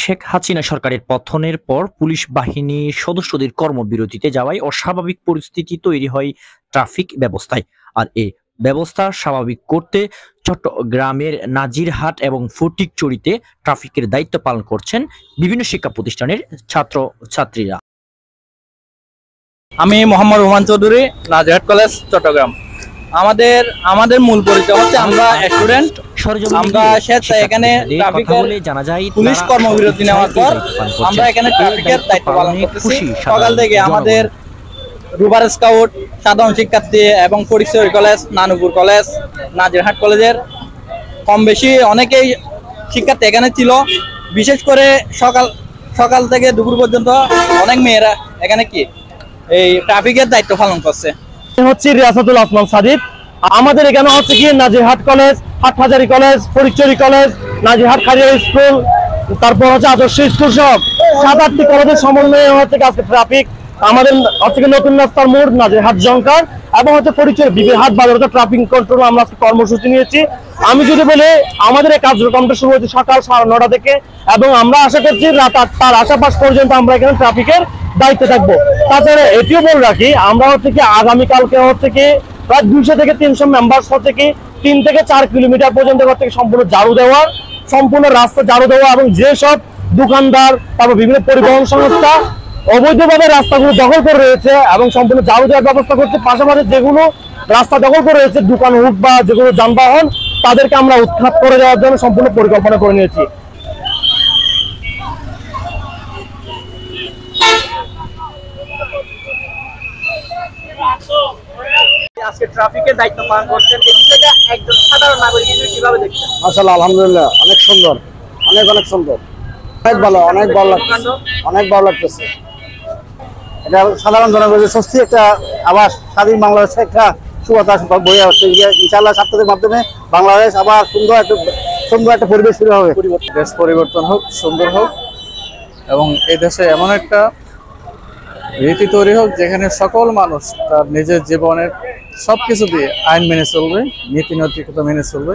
শেখ হাসিনা সরকারের পতনের পর পুলিশ বাহিনীর সদস্যদের কর্মবিরতিতে যাওয়ায় অস্বাভাবিক পরিস্থিতি তৈরি হয় ট্রাফিক ব্যবস্থায়। আর এই ব্যবস্থা স্বাভাবিক করতে চট্টগ্রামের নাজিরহাট এবং ফটিকছড়িতে ট্রাফিকের দায়িত্ব পালন করছেন বিভিন্ন শিক্ষা প্রতিষ্ঠানের ছাত্র ছাত্রীরা। আমি মোহাম্মদ রোমান চৌধুরী, নাজিরহাট কলেজ, চট্টগ্রাম। আমাদের মূল পরিচয় হচ্ছে আমরা স্টুডেন্ট। আমরা এখানে জানা যায় পুলিশ কর্মবিরতি নেওয়ার পর আমরা এখানে ট্রাফিকের দায়িত্ব পালন করতেছি। সকাল থেকে আমাদের রুবার স্কাউট, সাধারণ শিক্ষার্থী এবং ফটিকছড়ি কলেজ, নানুপুর কলেজ, নাজিরহাট কলেজের কম বেশি অনেকেই শিক্ষার্থী এখানে ছিল। বিশেষ করে সকাল থেকে দুপুর পর্যন্ত অনেক মেয়েরা এখানে এই ট্রাফিকের দায়িত্ব পালন করছে। হচ্ছে রিয়াসাতুল আসমান সাজিদ। আমাদের এখানে হচ্ছে কি Nazirhat college, Hathazari college, Fatikchhari college, Nazirhat Khariya school, তারপর হচ্ছে আদর্শ স্কুল সব 7-8টি কলেজের সমন্বয়ে হচ্ছে আজকে ট্রাফিক। আমাদের হচ্ছে কি নতুন রাস্তার মোড়, নাজিরহাট জংকার এবং হচ্ছে ফটিকছড়ি বিবিরহাট বাজারে ট্রাফিক কন্ট্রোল আমরা আজকে কর্মসূচি নিয়েছি। আমি যদি বলি আমাদের এই কার্যক্রমটা শুরু হচ্ছে সকাল 9:30 থেকে এবং আমরা আশা করছি রাত 8টার আশাপাশ পর্যন্ত আমরা এখানে ট্রাফিকের দায়িত্বে থাকবো। তাছাড়া এটিও বলে রাখি আমরা হচ্ছে কি আগামীকালকে হচ্ছে কি প্রায় 200 থেকে 300 মেম্বার্স হচ্ছে কি 3 থেকে 4 কিলোমিটার পর্যন্ত হচ্ছে সম্পূর্ণ ঝাড়ু দেওয়ার, সম্পূর্ণ রাস্তা ঝাড়ু দেওয়া এবং যেসব দোকানদার তারপর বিভিন্ন পরিবহন সংস্থা অবৈধভাবে রাস্তাগুলো দখল করে রয়েছে এবং সম্পূর্ণ ঝাড়ু দেওয়ার ব্যবস্থা করছে। পাশাপাশি যেগুলো রাস্তা দখল করে রয়েছে দোকান হোক বা যেগুলো যানবাহন, তাদেরকে আমরা উৎখাত করে দেওয়ার জন্য সম্পূর্ণ পরিকল্পনা করে নিয়েছি। আজকে ট্রাফিকের দায়িত্ব পালন করছেন, এই বিষয়টা একজন সাধারণ নাগরিক হিসেবে কিভাবে দেখছেন? মাশাআল্লাহ, আলহামদুলিল্লাহ, অনেক সুন্দর, অনেক সুন্দর, অনেক ভালো, অনেক ভালো লাগছে, অনেক ভালো লাগতেছে। এটা সাধারণ জনগণের স্বস্তি একটা আবার স্বাধীন বাংলাদেশে একটা সুবাতাস বয়ে আসছে। ইনশাআল্লাহ ছাত্রদের মাধ্যমে বাংলাদেশ আবার সুন্দর একটা পরিবেশ শুরু হবে। দেশ পরিবর্তন হোক, সুন্দর হোক এবং এই দেশে এমন একটা রীতি তৈরি হোক যেখানে সকল মানুষ তার নিজের জীবনের সবকিছু দিয়ে আইন মেনে চলবে, নীতি নৈতিকতা মেনে চলবে।